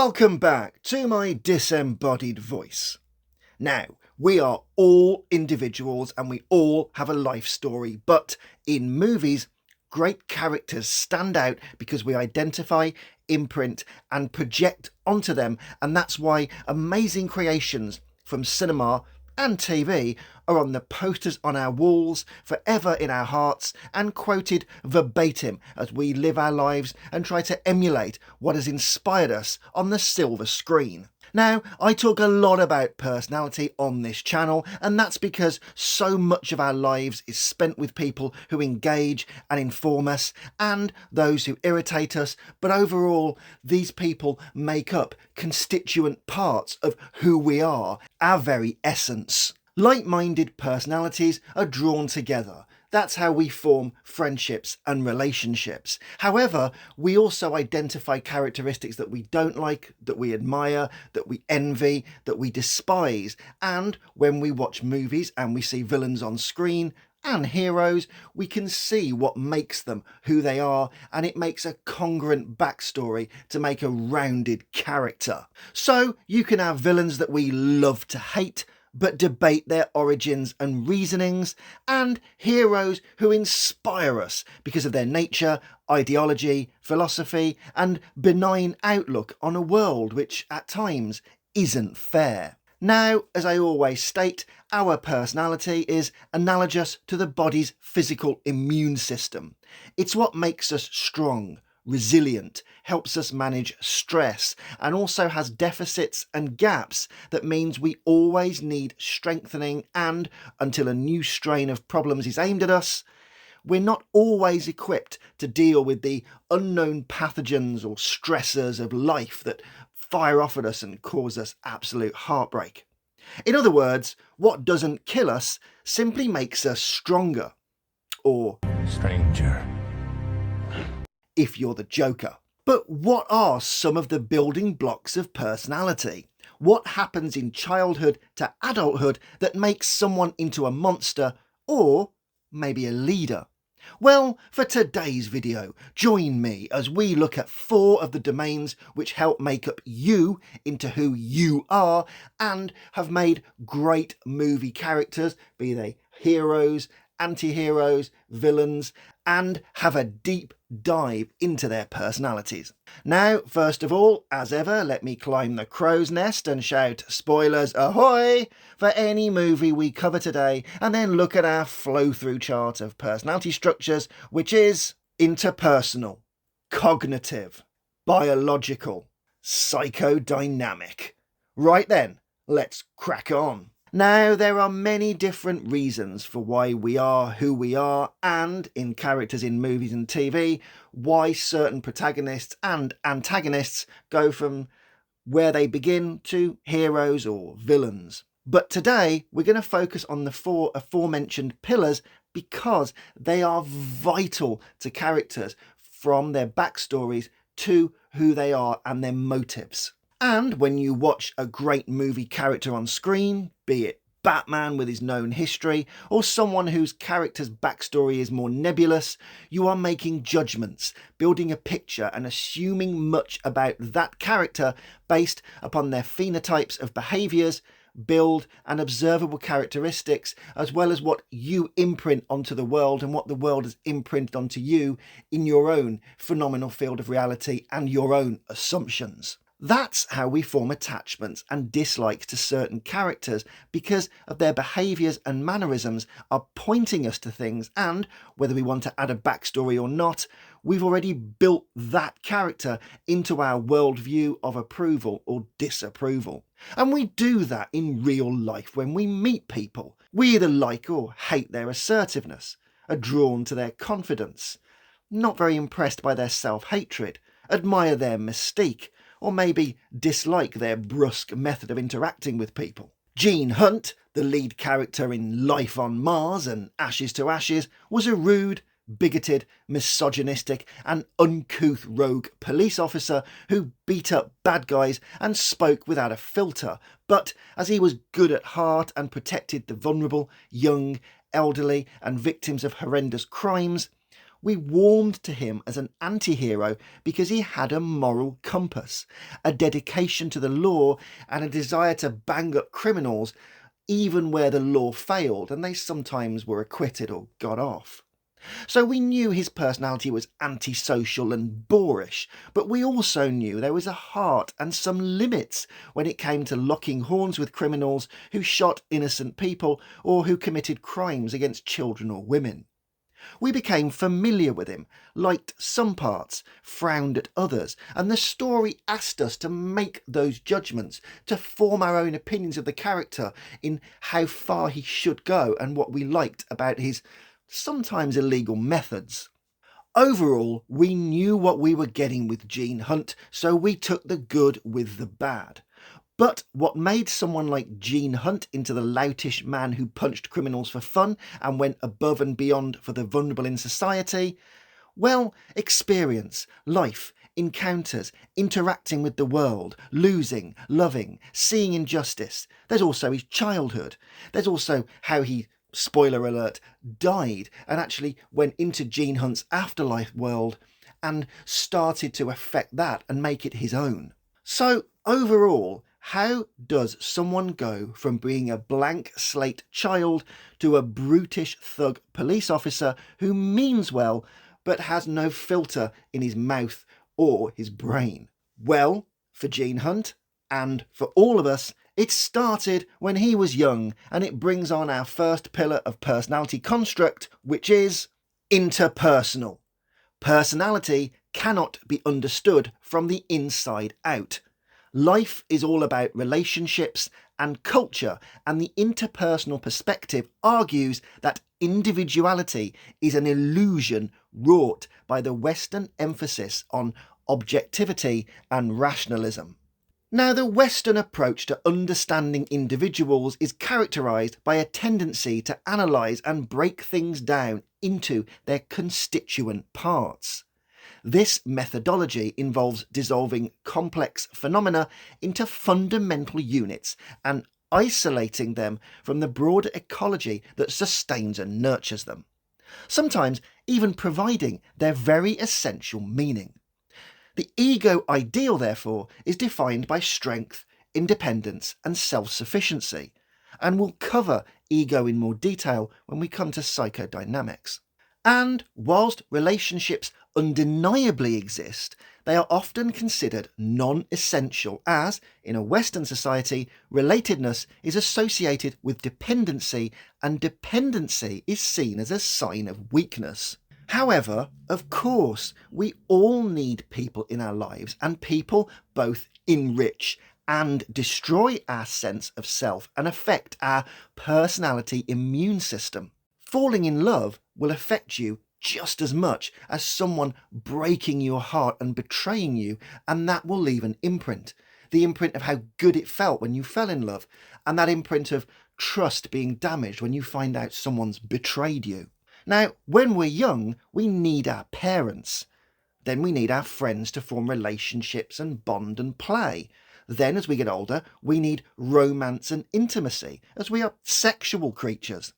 Welcome back to my disembodied voice. Now, we are all individuals and we all have a life story, but in movies, great characters stand out because we identify, imprint, and project onto them, and that's why amazing creations from cinema and TV are on the posters on our walls, forever in our hearts, and quoted verbatim as we live our lives and try to emulate what has inspired us on the silver screen. Now, I talk a lot about personality on this channel, and that's because so much of our lives is spent with people who engage and inform us, and those who irritate us, but overall, these people make up constituent parts of who we are, our very essence. Like-minded personalities are drawn together. That's how we form friendships and relationships. However, we also identify characteristics that we don't like, that we admire, that we envy, that we despise. And when we watch movies and we see villains on screen and heroes, we can see what makes them who they are, and it makes a congruent backstory to make a rounded character. So you can have villains that we love to hate, but debate their origins and reasonings, and heroes who inspire us because of their nature, ideology, philosophy, and benign outlook on a world which at times isn't fair. Now, as I always state, our personality is analogous to the body's physical immune system. It's what makes us strong, resilient, helps us manage stress, and also has deficits and gaps that means we always need strengthening, and until a new strain of problems is aimed at us, we're not always equipped to deal with the unknown pathogens or stressors of life that fire off at us and cause us absolute heartbreak. In other words, what doesn't kill us simply makes us stronger. Or stranger, if you're the Joker. But what are some of the building blocks of personality? What happens in childhood to adulthood that makes someone into a monster or maybe a leader? Well, for today's video, join me as we look at 4 of the domains which help make up you into who you are and have made great movie characters, be they heroes, anti-heroes, villains, and have a deep dive into their personalities. Now, first of all, as ever, let me climb the crow's nest and shout spoilers ahoy for any movie we cover today, and then look at our flow-through chart of personality structures, which is interpersonal, cognitive, biological, psychodynamic. Right then, let's crack on. Now, there are many different reasons for why we are who we are, and in characters in movies and TV, why certain protagonists and antagonists go from where they begin to heroes or villains. But today, we're going to focus on the 4 aforementioned pillars because they are vital to characters, from their backstories to who they are and their motives. And when you watch a great movie character on screen, be it Batman with his known history, or someone whose character's backstory is more nebulous, you are making judgments, building a picture and assuming much about that character based upon their phenotypes of behaviours, build and observable characteristics, as well as what you imprint onto the world and what the world has imprinted onto you in your own phenomenal field of reality and your own assumptions. That's how we form attachments and dislikes to certain characters, because of their behaviours and mannerisms are pointing us to things, and whether we want to add a backstory or not, we've already built that character into our worldview of approval or disapproval. And we do that in real life when we meet people. We either like or hate their assertiveness, are drawn to their confidence, not very impressed by their self-hatred, admire their mystique, or maybe dislike their brusque method of interacting with people. Gene Hunt, the lead character in Life on Mars and Ashes to Ashes, was a rude, bigoted, misogynistic and uncouth rogue police officer who beat up bad guys and spoke without a filter, but as he was good at heart and protected the vulnerable, young, elderly and victims of horrendous crimes, We warmed to him as an anti-hero because he had a moral compass, a dedication to the law, and a desire to bang up criminals even where the law failed and they sometimes were acquitted or got off. So we knew his personality was antisocial and boorish, but we also knew there was a heart and some limits when it came to locking horns with criminals who shot innocent people or who committed crimes against children or women. We became familiar with him, liked some parts, frowned at others, and the story asked us to make those judgments, to form our own opinions of the character in how far he should go and what we liked about his sometimes illegal methods. Overall, we knew what we were getting with Gene Hunt, so we took the good with the bad. But what made someone like Gene Hunt into the loutish man who punched criminals for fun and went above and beyond for the vulnerable in society? Well, experience, life, encounters, interacting with the world, losing, loving, seeing injustice. There's also his childhood. There's also how he, spoiler alert, died and actually went into Gene Hunt's afterlife world and started to affect that and make it his own. So overall, how does someone go from being a blank slate child to a brutish thug police officer who means well but has no filter in his mouth or his brain? Well, for Gene Hunt, and for all of us, it started when he was young, and it brings on our first pillar of personality construct, which is interpersonal. Personality cannot be understood from the inside out. Life is all about relationships and culture, and the interpersonal perspective argues that individuality is an illusion wrought by the Western emphasis on objectivity and rationalism. Now, the Western approach to understanding individuals is characterised by a tendency to analyse and break things down into their constituent parts. This methodology involves dissolving complex phenomena into fundamental units and isolating them from the broader ecology that sustains and nurtures them, sometimes even providing their very essential meaning. The ego ideal, therefore, is defined by strength, independence, and self-sufficiency, and we'll cover ego in more detail when we come to psychodynamics. And whilst relationships undeniably exist, they are often considered non-essential as, in a Western society, relatedness is associated with dependency, and dependency is seen as a sign of weakness. However, of course, we all need people in our lives, and people both enrich and destroy our sense of self and affect our personality immune system. Falling in love will affect you just as much as someone breaking your heart and betraying you, and that will leave an imprint. The imprint of how good it felt when you fell in love, and that imprint of trust being damaged when you find out someone's betrayed you. Now, when we're young, we need our parents. Then we need our friends to form relationships and bond and play. Then, as we get older, we need romance and intimacy, as we are sexual creatures.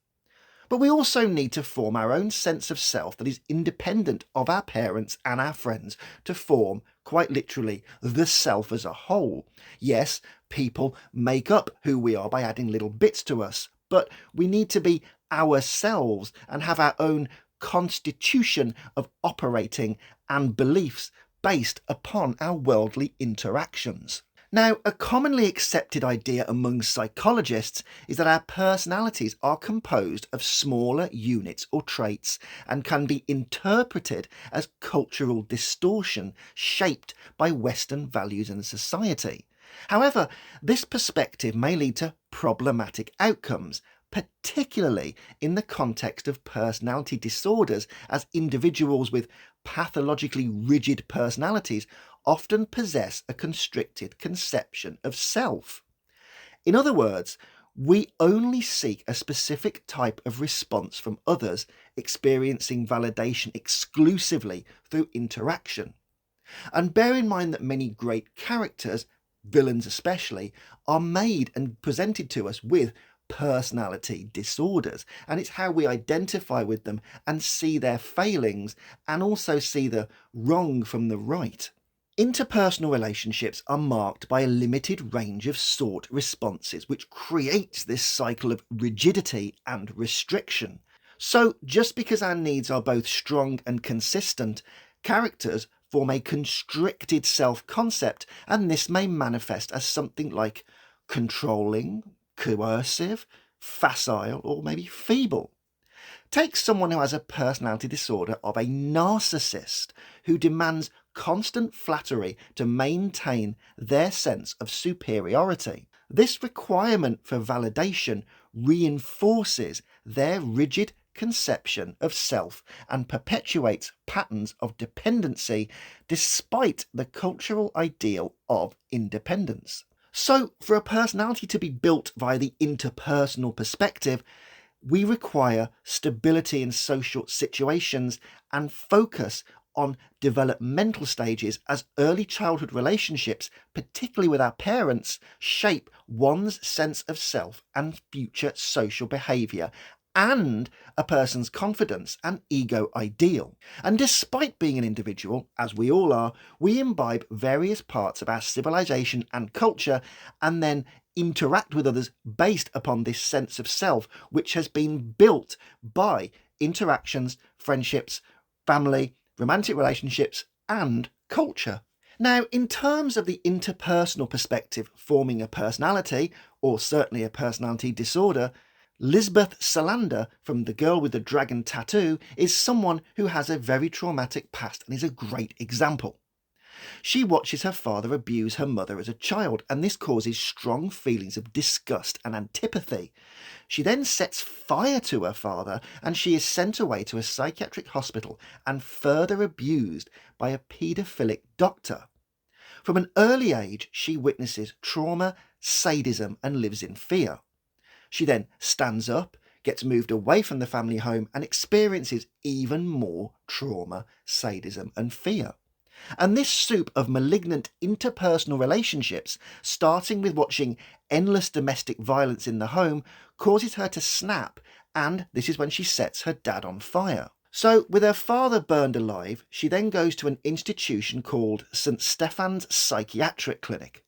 But we also need to form our own sense of self that is independent of our parents and our friends to form, quite literally, the self as a whole. Yes, people make up who we are by adding little bits to us, but we need to be ourselves and have our own constitution of operating and beliefs based upon our worldly interactions. Now, a commonly accepted idea among psychologists is that our personalities are composed of smaller units or traits and can be interpreted as cultural distortion shaped by Western values and society. However, this perspective may lead to problematic outcomes, particularly in the context of personality disorders, as individuals with pathologically rigid personalities often possess a constricted conception of self. In other words, we only seek a specific type of response from others, experiencing validation exclusively through interaction. And bear in mind that many great characters, villains especially, are made and presented to us with personality disorders, and it's how we identify with them and see their failings and also see the wrong from the right. Interpersonal relationships are marked by a limited range of sought responses, which creates this cycle of rigidity and restriction. So, just because our needs are both strong and consistent, characters form a constricted self-concept, and this may manifest as something like controlling, coercive, facile, or maybe feeble. Take someone who has a personality disorder of a narcissist who demands constant flattery to maintain their sense of superiority. This requirement for validation reinforces their rigid conception of self and perpetuates patterns of dependency despite the cultural ideal of independence. So, for a personality to be built via the interpersonal perspective, we require stability in social situations and focus on developmental stages, as early childhood relationships, particularly with our parents, shape one's sense of self and future social behaviour and a person's confidence and ego ideal. And despite being an individual, as we all are, we imbibe various parts of our civilization and culture and then interact with others based upon this sense of self, which has been built by interactions, friendships, family, romantic relationships, and culture. Now, in terms of the interpersonal perspective forming a personality, or certainly a personality disorder, Lisbeth Salander from The Girl with the Dragon Tattoo is someone who has a very traumatic past and is a great example. She watches her father abuse her mother as a child, and this causes strong feelings of disgust and antipathy. She then sets fire to her father, and she is sent away to a psychiatric hospital and further abused by a paedophilic doctor. From an early age, she witnesses trauma, sadism, and lives in fear. She then stands up, gets moved away from the family home, and experiences even more trauma, sadism, and fear. And this soup of malignant interpersonal relationships, starting with watching endless domestic violence in the home, causes her to snap, and this is when she sets her dad on fire. So, with her father burned alive, she then goes to an institution called St. Stephan's Psychiatric Clinic.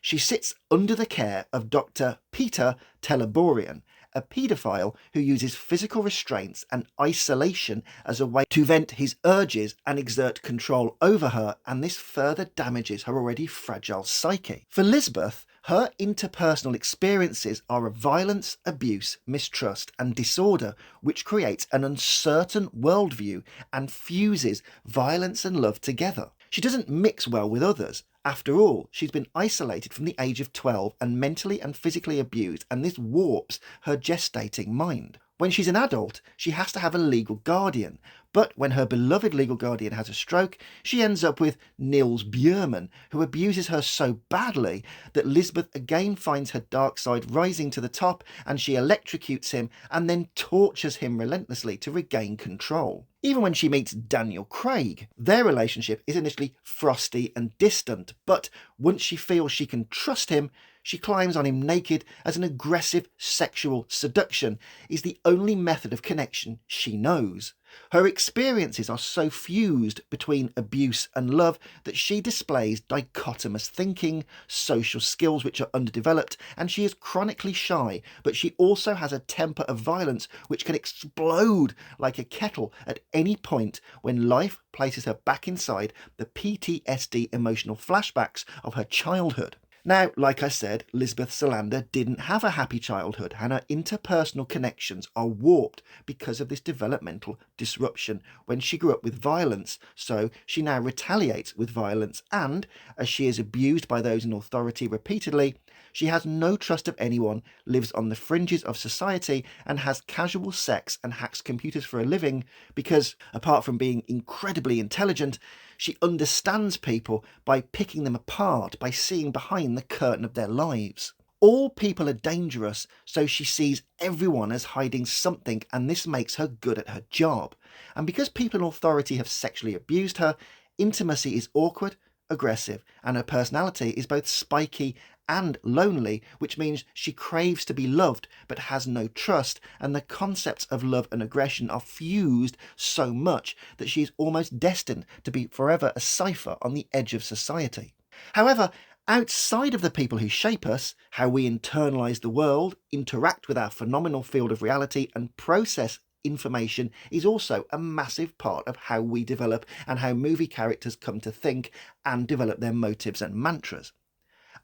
She sits under the care of Dr. Peter Teleborian, a paedophile who uses physical restraints and isolation as a way to vent his urges and exert control over her, and this further damages her already fragile psyche. For Lisbeth, her interpersonal experiences are of violence, abuse, mistrust, and disorder, which creates an uncertain worldview and fuses violence and love together. She doesn't mix well with others. After all, she's been isolated from the age of 12 and mentally and physically abused, and this warps her gestating mind. When she's an adult, she has to have a legal guardian, but when her beloved legal guardian has a stroke, she ends up with Niels Björman, who abuses her so badly that Lisbeth again finds her dark side rising to the top, and she electrocutes him and then tortures him relentlessly to regain control. Even when she meets Daniel Craig, their relationship is initially frosty and distant, but once she feels she can trust him, she climbs on him naked, as an aggressive sexual seduction is the only method of connection she knows. Her experiences are so fused between abuse and love that she displays dichotomous thinking, social skills which are underdeveloped, and she is chronically shy, but she also has a temper of violence which can explode like a kettle at any point when life places her back inside the PTSD emotional flashbacks of her childhood. Now, like I said, Lisbeth Salander didn't have a happy childhood, and her interpersonal connections are warped because of this developmental disruption when she grew up with violence, so she now retaliates with violence, and, as she is abused by those in authority repeatedly, she has no trust of anyone, lives on the fringes of society, and has casual sex and hacks computers for a living because, apart from being incredibly intelligent, she understands people by picking them apart, by seeing behind the curtain of their lives. All people are dangerous, so she sees everyone as hiding something, and this makes her good at her job. And because people in authority have sexually abused her, intimacy is awkward, aggressive, and her personality is both spiky and lonely, which means she craves to be loved but has no trust, and the concepts of love and aggression are fused so much that she is almost destined to be forever a cipher on the edge of society. However, outside of the people who shape us, how we internalise the world, interact with our phenomenal field of reality, and process information is also a massive part of how we develop and how movie characters come to think and develop their motives and mantras.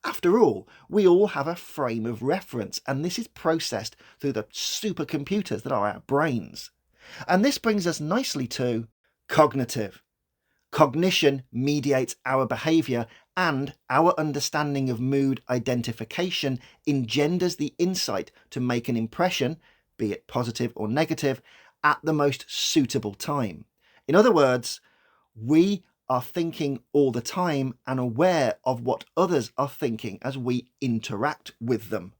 After all, we all have a frame of reference, and this is processed through the supercomputers that are our brains. And this brings us nicely to cognitive. Cognition mediates our behaviour, and our understanding of mood identification engenders the insight to make an impression, be it positive or negative, at the most suitable time. In other words, we are thinking all the time and aware of what others are thinking as we interact with them.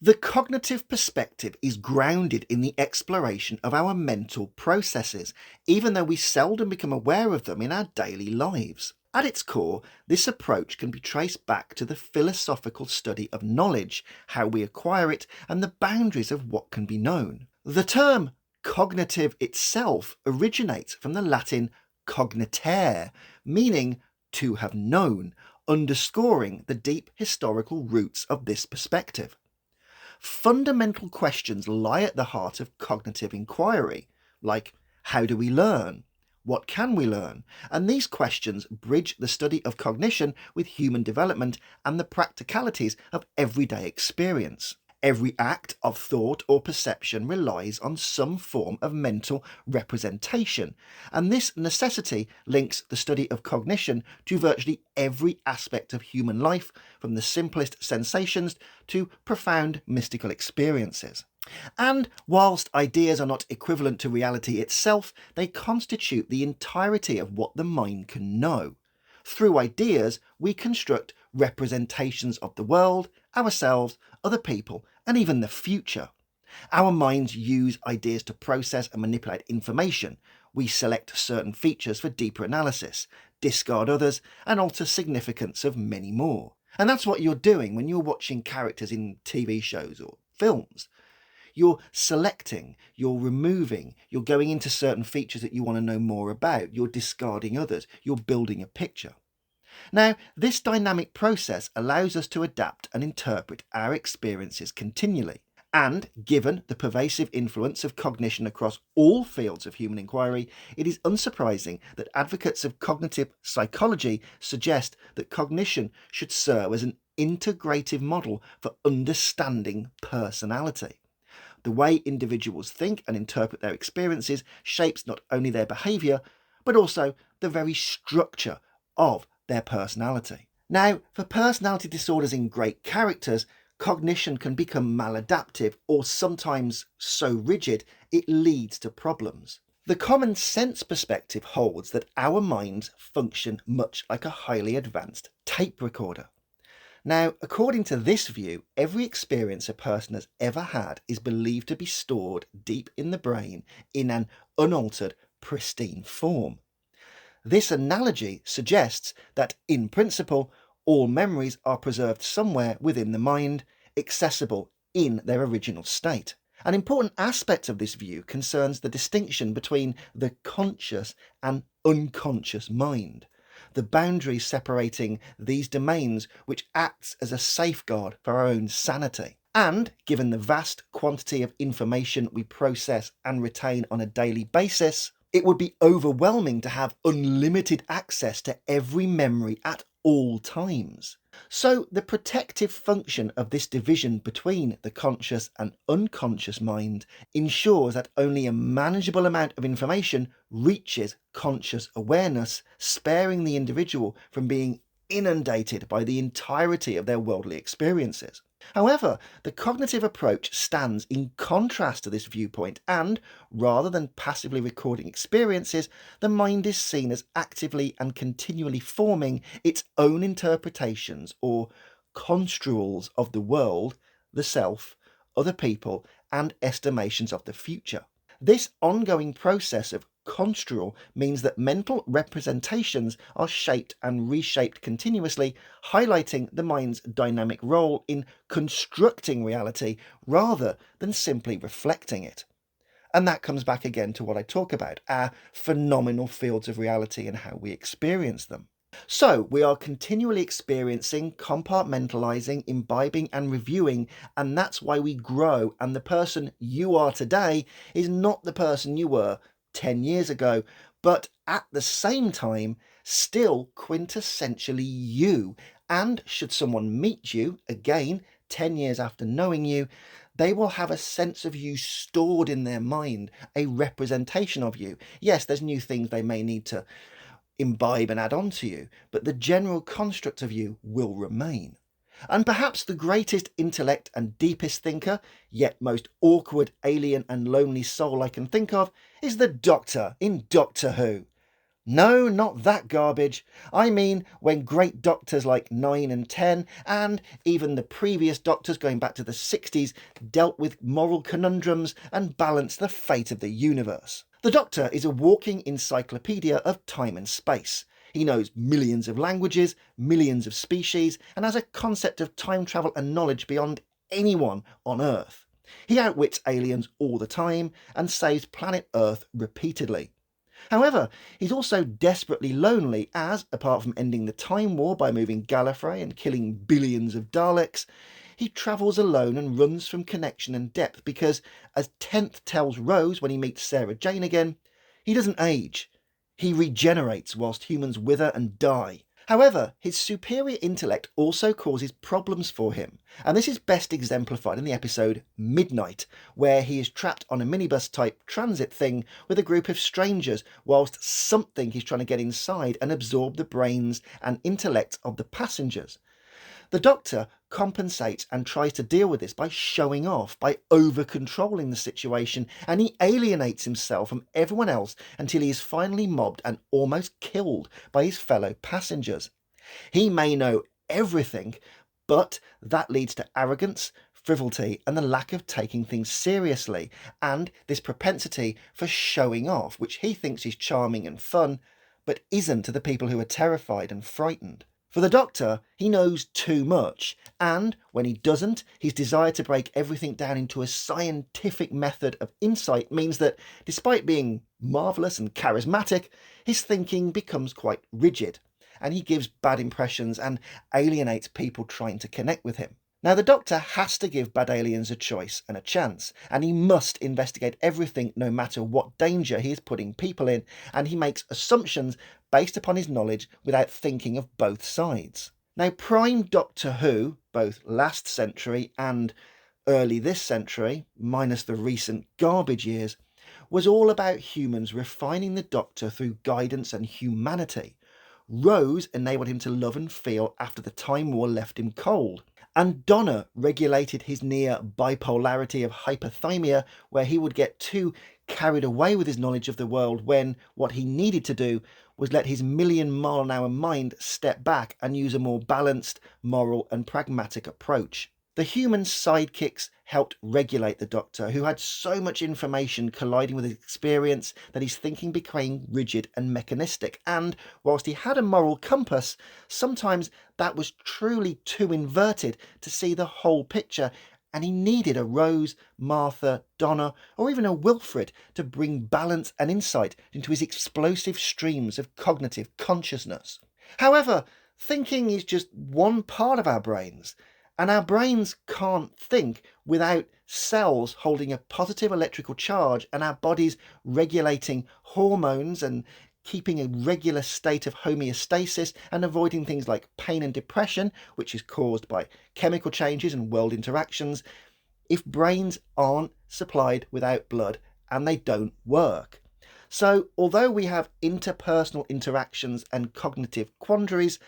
The cognitive perspective is grounded in the exploration of our mental processes, even though we seldom become aware of them in our daily lives. At its core, this approach can be traced back to the philosophical study of knowledge, how we acquire it, and the boundaries of what can be known. The term cognitive itself originates from the Latin cognitare, meaning to have known, underscoring the deep historical roots of this perspective. Fundamental questions lie at the heart of cognitive inquiry, like how do we learn? What can we learn? And these questions bridge the study of cognition with human development and the practicalities of everyday experience. Every act of thought or perception relies on some form of mental representation, and this necessity links the study of cognition to virtually every aspect of human life, from the simplest sensations to profound mystical experiences. And whilst ideas are not equivalent to reality itself, they constitute the entirety of what the mind can know. Through ideas, we construct representations of the world, ourselves, other people, and even the future. Our minds use ideas to process and manipulate information. We select certain features for deeper analysis, discard others, and alter significance of many more. And that's what you're doing when you're watching characters in TV shows or films. You're selecting, you're removing, you're going into certain features that you want to know more about, you're discarding others, you're building a picture. Now, this dynamic process allows us to adapt and interpret our experiences continually. And given the pervasive influence of cognition across all fields of human inquiry, it is unsurprising that advocates of cognitive psychology suggest that cognition should serve as an integrative model for understanding personality. The way individuals think and interpret their experiences shapes not only their behaviour, but also the very structure of their personality. Now, for personality disorders in great characters, cognition can become maladaptive or sometimes so rigid it leads to problems. The common sense perspective holds that our minds function much like a highly advanced tape recorder. Now, according to this view, every experience a person has ever had is believed to be stored deep in the brain in an unaltered, pristine form. This analogy suggests that, in principle, all memories are preserved somewhere within the mind, accessible in their original state. An important aspect of this view concerns the distinction between the conscious and unconscious mind, the boundary separating these domains, which acts as a safeguard for our own sanity. And given the vast quantity of information we process and retain on a daily basis, it would be overwhelming to have unlimited access to every memory at all times. So the protective function of this division between the conscious and unconscious mind ensures that only a manageable amount of information reaches conscious awareness, sparing the individual from being inundated by the entirety of their worldly experiences. However, the cognitive approach stands in contrast to this viewpoint, and rather than passively recording experiences, the mind is seen as actively and continually forming its own interpretations or construals of the world, the self, other people, and estimations of the future. This ongoing process of Construal means that mental representations are shaped and reshaped continuously, highlighting the mind's dynamic role in constructing reality rather than simply reflecting it. And that comes back again to what I talk about, our phenomenal fields of reality and how we experience them. So we are continually experiencing, compartmentalizing, imbibing, and reviewing, and that's why we grow. And the person you are today is not the person you were 10 years ago, but at the same time, still quintessentially you. And should someone meet you again 10 years after knowing you, they will have a sense of you stored in their mind, a representation of you. Yes, there's new things they may need to imbibe and add on to you, but the general construct of you will remain. And perhaps the greatest intellect and deepest thinker, yet most awkward, alien, and lonely soul I can think of, is the Doctor in Doctor Who. No, not that garbage. I mean when great doctors like 9 and 10, and even the previous doctors going back to the 60s, dealt with moral conundrums and balanced the fate of the universe. The Doctor is a walking encyclopedia of time and space. He knows millions of languages, millions of species, and has a concept of time travel and knowledge beyond anyone on Earth. He outwits aliens all the time and saves planet Earth repeatedly. However, he's also desperately lonely as, apart from ending the Time War by moving Gallifrey and killing billions of Daleks, he travels alone and runs from connection and depth because, as Tenth tells Rose when he meets Sarah Jane again, he doesn't age. He regenerates whilst humans wither and die. However, his superior intellect also causes problems for him, and this is best exemplified in the episode Midnight, where he is trapped on a minibus-type transit thing with a group of strangers whilst something is trying to get inside and absorb the brains and intellect of the passengers. The Doctor compensates and tries to deal with this by showing off, by over-controlling the situation, and he alienates himself from everyone else until he is finally mobbed and almost killed by his fellow passengers. He may know everything, but that leads to arrogance, frivolity, and the lack of taking things seriously, and this propensity for showing off, which he thinks is charming and fun, but isn't to the people who are terrified and frightened. For the Doctor, he knows too much, and when he doesn't, his desire to break everything down into a scientific method of insight means that, despite being marvellous and charismatic, his thinking becomes quite rigid, and he gives bad impressions and alienates people trying to connect with him. Now, the Doctor has to give bad aliens a choice and a chance, and he must investigate everything no matter what danger he is putting people in, and he makes assumptions based upon his knowledge without thinking of both sides. Now, prime Doctor Who, both last century and early this century, minus the recent garbage years, was all about humans refining the Doctor through guidance and humanity. Rose enabled him to love and feel after the Time War left him cold. And Donna regulated his near bipolarity of hypothermia, where he would get too carried away with his knowledge of the world when what he needed to do was let his million-mile-an-hour mind step back and use a more balanced, moral and pragmatic approach. The human sidekicks helped regulate the Doctor, who had so much information colliding with his experience that his thinking became rigid and mechanistic, and whilst he had a moral compass, sometimes that was truly too inverted to see the whole picture, and he needed a Rose, Martha, Donna, or even a Wilfred to bring balance and insight into his explosive streams of cognitive consciousness. However, thinking is just one part of our brains, and our brains can't think without cells holding a positive electrical charge and our bodies regulating hormones and keeping a regular state of homeostasis and avoiding things like pain and depression, which is caused by chemical changes and world interactions, if brains aren't supplied without blood and they don't work. So, although we have interpersonal interactions and cognitive quandaries,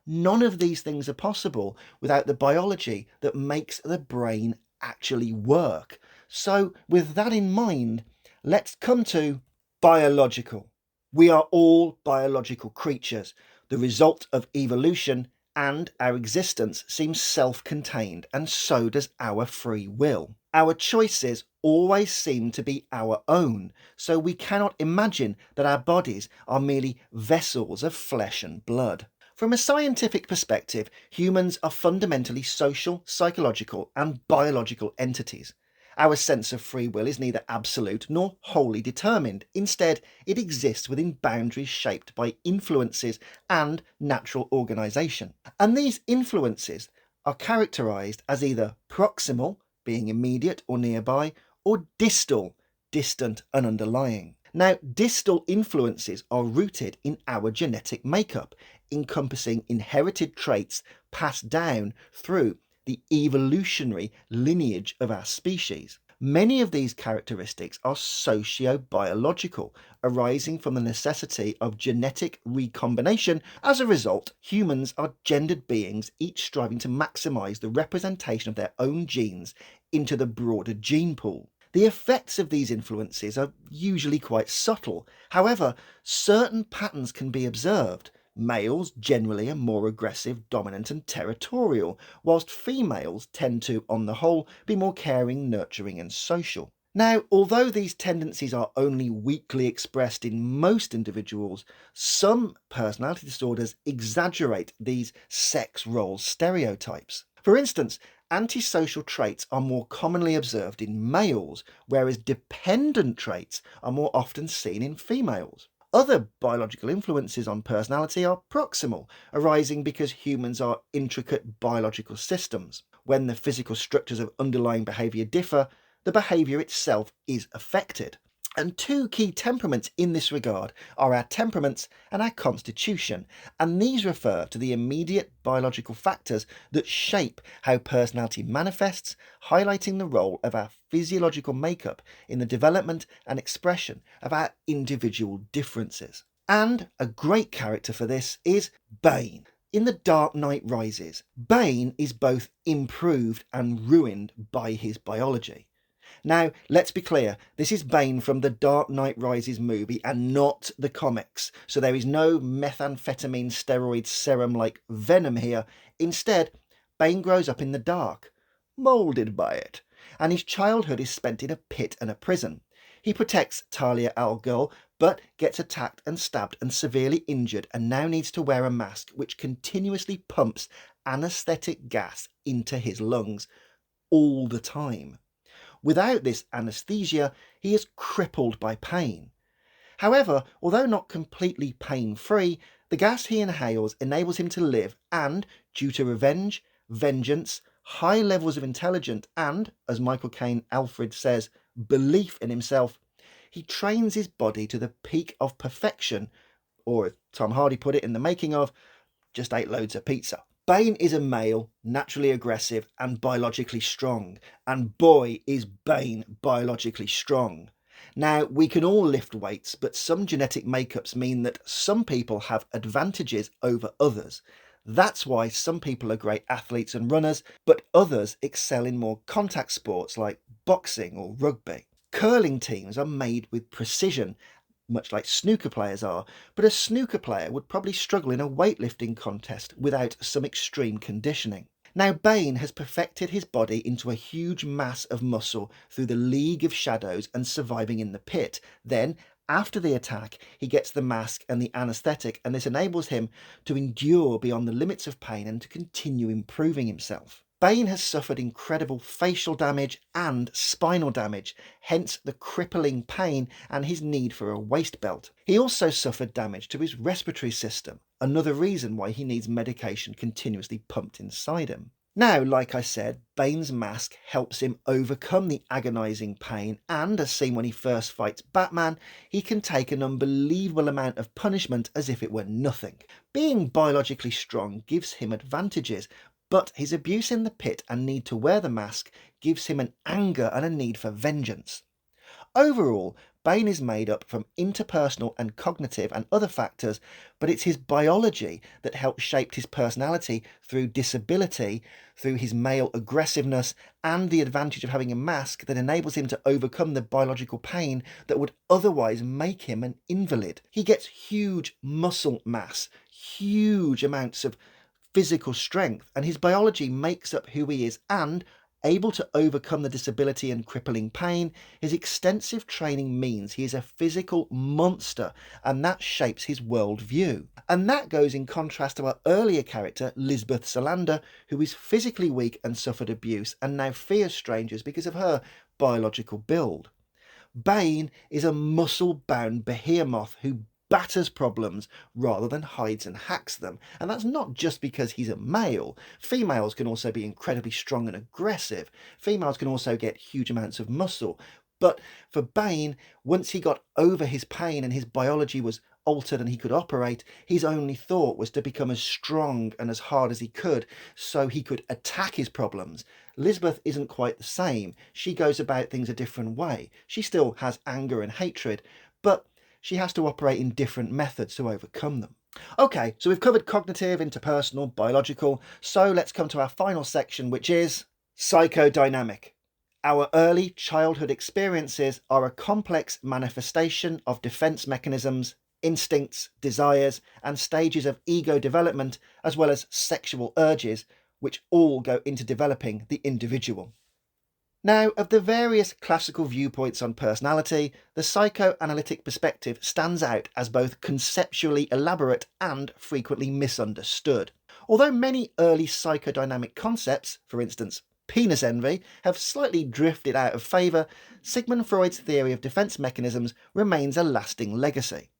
none of these things are possible without the biology that makes the brain actually work. So, with that in mind, let's come to biological. We are all biological creatures, the result of evolution, and our existence seems self-contained, and so does our free will. Our choices always seem to be our own, so we cannot imagine that our bodies are merely vessels of flesh and blood. From a scientific perspective, humans are fundamentally social, psychological, and biological entities. Our sense of free will is neither absolute nor wholly determined. Instead, it exists within boundaries shaped by influences and natural organisation. And these influences are characterised as either proximal, being immediate or nearby, or distal, distant and underlying. Now, distal influences are rooted in our genetic makeup, encompassing inherited traits passed down through the evolutionary lineage of our species. Many of these characteristics are socio-biological, arising from the necessity of genetic recombination. As a result, humans are gendered beings, each striving to maximize the representation of their own genes into the broader gene pool. The effects of these influences are usually quite subtle. However, certain patterns can be observed. Males generally are more aggressive, dominant and territorial, whilst females tend to, on the whole, be more caring, nurturing and social. Now, although these tendencies are only weakly expressed in most individuals, some personality disorders exaggerate these sex role stereotypes. For instance, antisocial traits are more commonly observed in males, whereas dependent traits are more often seen in females. Other biological influences on personality are proximal, arising because humans are intricate biological systems. When the physical structures of underlying behaviour differ, the behaviour itself is affected. And two key temperaments in this regard are our temperaments and our constitution, and these refer to the immediate biological factors that shape how personality manifests, highlighting the role of our physiological makeup in the development and expression of our individual differences. And a great character for this is Bane. In The Dark Knight Rises, Bane is both improved and ruined by his biology. Now, let's be clear, this is Bane from the Dark Knight Rises movie and not the comics, so there is no methamphetamine steroid serum like Venom here. Instead, Bane grows up in the dark, moulded by it, and his childhood is spent in a pit and a prison. He protects Talia al Ghul, but gets attacked and stabbed and severely injured and now needs to wear a mask which continuously pumps anaesthetic gas into his lungs all the time. Without this anaesthesia, he is crippled by pain. However, although not completely pain-free, the gas he inhales enables him to live and, due to revenge, vengeance, high levels of intelligence and, as Michael Caine Alfred says, belief in himself, he trains his body to the peak of perfection, or as Tom Hardy put it in The Making of, just ate loads of pizza. Bane is a male, naturally aggressive and biologically strong, and boy is Bane biologically strong. Now, we can all lift weights, but some genetic makeups mean that some people have advantages over others. That's why some people are great athletes and runners, but others excel in more contact sports like boxing or rugby. Curling teams are made with precision, much like snooker players are, but a snooker player would probably struggle in a weightlifting contest without some extreme conditioning. Now, Bane has perfected his body into a huge mass of muscle through the League of Shadows and surviving in the pit. Then, after the attack, he gets the mask and the anaesthetic, and this enables him to endure beyond the limits of pain and to continue improving himself. Bane has suffered incredible facial damage and spinal damage, hence the crippling pain and his need for a waist belt. He also suffered damage to his respiratory system, another reason why he needs medication continuously pumped inside him. Now, like I said, Bane's mask helps him overcome the agonising pain, and as seen when he first fights Batman, he can take an unbelievable amount of punishment as if it were nothing. Being biologically strong gives him advantages, but his abuse in the pit and need to wear the mask gives him an anger and a need for vengeance. Overall, Bane is made up from interpersonal and cognitive and other factors, but it's his biology that helps shape his personality through disability, through his male aggressiveness, and the advantage of having a mask that enables him to overcome the biological pain that would otherwise make him an invalid. He gets huge muscle mass, huge amounts of physical strength, and his biology makes up who he is and Able to overcome the disability and crippling pain, his extensive training means he is a physical monster, and that shapes his worldview. And that goes in contrast to our earlier character, Lisbeth Salander, who is physically weak and suffered abuse and now fears strangers because of her biological build. Bane is a muscle-bound behemoth who batters problems rather than hides and hacks them. And that's not just because he's a male. Females can also be incredibly strong and aggressive. Females can also get huge amounts of muscle. But for Bane, once he got over his pain and his biology was altered and he could operate, his only thought was to become as strong and as hard as he could so he could attack his problems. Lisbeth isn't quite the same. She goes about things a different way. She still has anger and hatred, but she has to operate in different methods to overcome them. Okay, so we've covered cognitive, interpersonal, biological, so let's come to our final section, which is psychodynamic. Our early childhood experiences are a complex manifestation of defense mechanisms, instincts, desires, and stages of ego development, as well as sexual urges, which all go into developing the individual. Now, of the various classical viewpoints on personality, the psychoanalytic perspective stands out as both conceptually elaborate and frequently misunderstood. Although many early psychodynamic concepts, for instance penis envy, have slightly drifted out of favour, Sigmund Freud's theory of defence mechanisms remains a lasting legacy.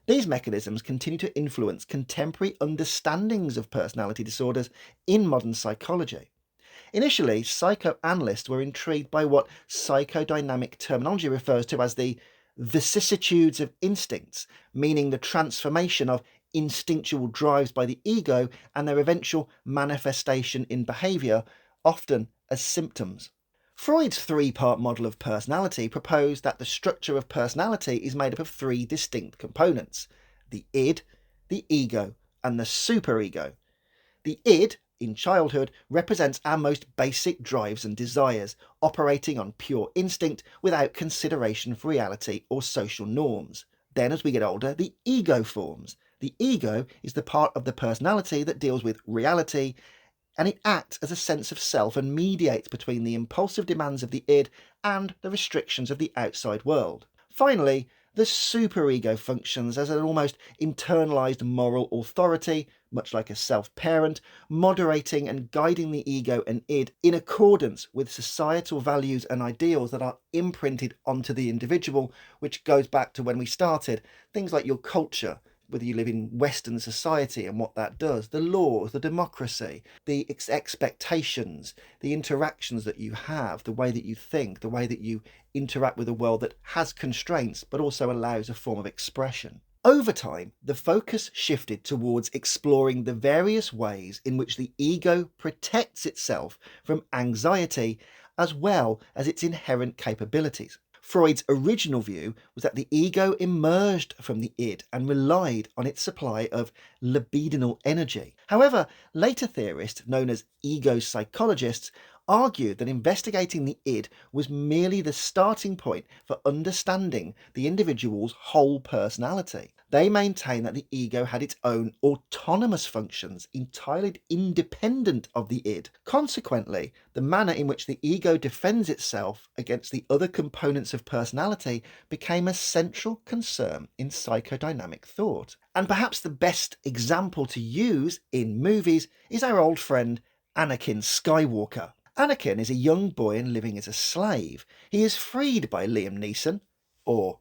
These mechanisms continue to influence contemporary understandings of personality disorders in modern psychology. Initially, psychoanalysts were intrigued by what psychodynamic terminology refers to as the vicissitudes of instincts, meaning the transformation of instinctual drives by the ego and their eventual manifestation in behaviour, often as symptoms. Freud's three-part model of personality proposed that the structure of personality is made up of three distinct components: the id, the ego, and the superego. The id, in childhood, represents our most basic drives and desires, operating on pure instinct without consideration for reality or social norms. Then, as we get older, the ego forms. The ego is the part of the personality that deals with reality, and it acts as a sense of self and mediates between the impulsive demands of the id and the restrictions of the outside world. Finally, the superego functions as an almost internalized moral authority, much like a self-parent, moderating and guiding the ego and id in accordance with societal values and ideals that are imprinted onto the individual, which goes back to when we started, things like your culture, whether you live in Western society and what that does, the laws, the democracy, the expectations, the interactions that you have, the way that you think, the way that you interact with a world that has constraints but also allows a form of expression. Over time, the focus shifted towards exploring the various ways in which the ego protects itself from anxiety as well as its inherent capabilities. Freud's original view was that the ego emerged from the id and relied on its supply of libidinal energy. However, later theorists, known as ego psychologists, argued that investigating the id was merely the starting point for understanding the individual's whole personality. They maintained that the ego had its own autonomous functions, entirely independent of the id. Consequently, the manner in which the ego defends itself against the other components of personality became a central concern in psychodynamic thought. And perhaps the best example to use in movies is our old friend Anakin Skywalker. Anakin is a young boy and living as a slave. He is freed by Liam Neeson, or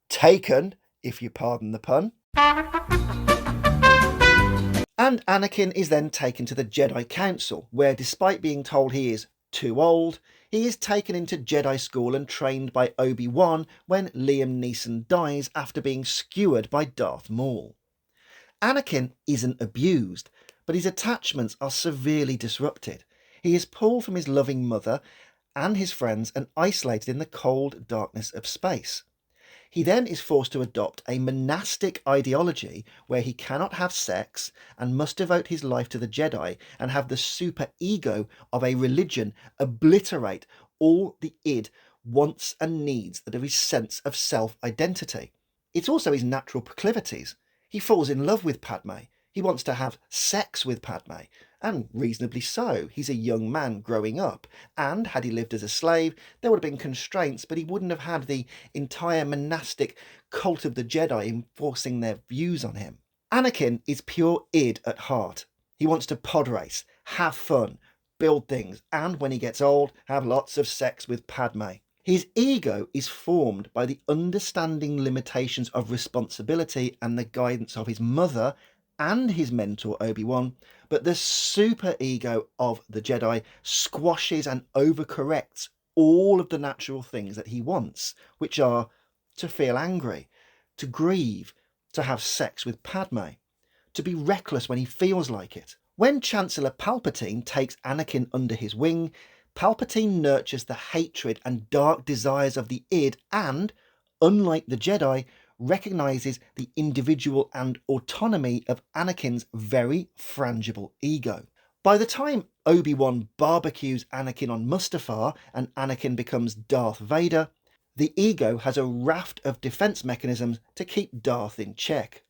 taken, if you pardon the pun. And Anakin is then taken to the Jedi Council, where despite being told he is too old, he is taken into Jedi school and trained by Obi-Wan when Liam Neeson dies after being skewered by Darth Maul. Anakin isn't abused, but his attachments are severely disrupted. He is pulled from his loving mother and his friends and isolated in the cold darkness of space. He then is forced to adopt a monastic ideology where he cannot have sex and must devote his life to the Jedi and have the super ego of a religion obliterate all the id wants and needs that are his sense of self-identity. It's also his natural proclivities. He falls in love with Padme. He wants to have sex with Padme. and reasonably so. He's a young man growing up, and had he lived as a slave, there would have been constraints, but he wouldn't have had the entire monastic cult of the Jedi enforcing their views on him. Anakin is pure id at heart. He wants to pod race, have fun, build things, and when he gets old, have lots of sex with Padme. His ego is formed by the understanding limitations of responsibility and the guidance of his mother and his mentor Obi-Wan, but the super ego of the Jedi squashes and overcorrects all of the natural things that he wants, which are to feel angry, to grieve, to have sex with Padme, to be reckless when he feels like it. When Chancellor Palpatine takes Anakin under his wing, Palpatine nurtures the hatred and dark desires of the id and, unlike the Jedi, recognises the individual and autonomy of Anakin's very frangible ego. By the time Obi-Wan barbecues Anakin on Mustafar and Anakin becomes Darth Vader, the ego has a raft of defence mechanisms to keep Darth in check.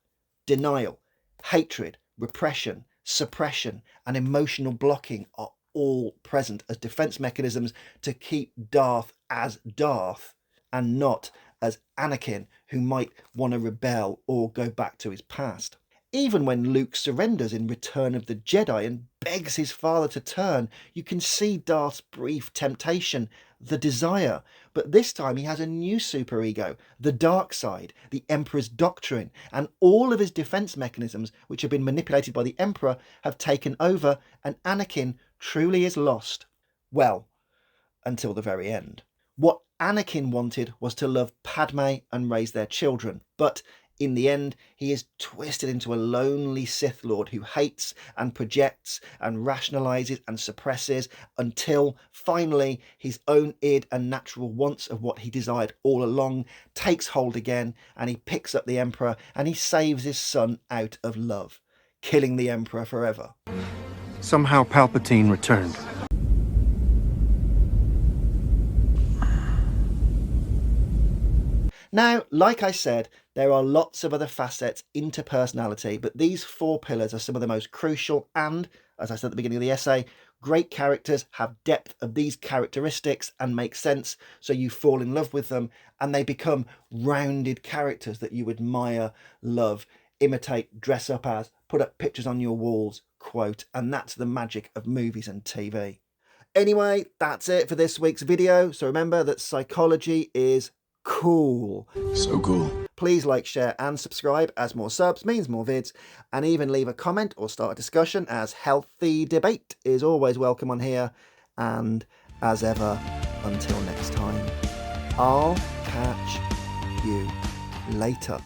Denial, hatred, repression, suppression, and emotional blocking are all present as defence mechanisms to keep Darth as Darth and not as Anakin, who might want to rebel or go back to his past. Even when Luke surrenders in Return of the Jedi and begs his father to turn, you can see Darth's brief temptation, the desire, but this time he has a new superego, the dark side, the Emperor's doctrine, and all of his defence mechanisms, which have been manipulated by the Emperor, have taken over, and Anakin truly is lost. Well, until the very end. What Anakin wanted was to love Padme and raise their children, but in the end, he is twisted into a lonely Sith Lord who hates and projects and rationalises and suppresses until finally his own id and natural wants of what he desired all along takes hold again, and he picks up the Emperor and he saves his son out of love, killing the Emperor forever. Somehow Palpatine returned. Now, like I said, there are lots of other facets into personality, but these 4 pillars are some of the most crucial and, as I said at the beginning of the essay, great characters have depth of these characteristics and make sense, so you fall in love with them and they become rounded characters that you admire, love, imitate, dress up as, put up pictures on your walls, quote, and that's the magic of movies and TV. Anyway, that's it for this week's video, so remember that psychology is cool. So cool. Please like, share and subscribe, as more subs means more vids, and even leave a comment or start a discussion, as healthy debate is always welcome on here. And as ever, until next time, I'll catch you later.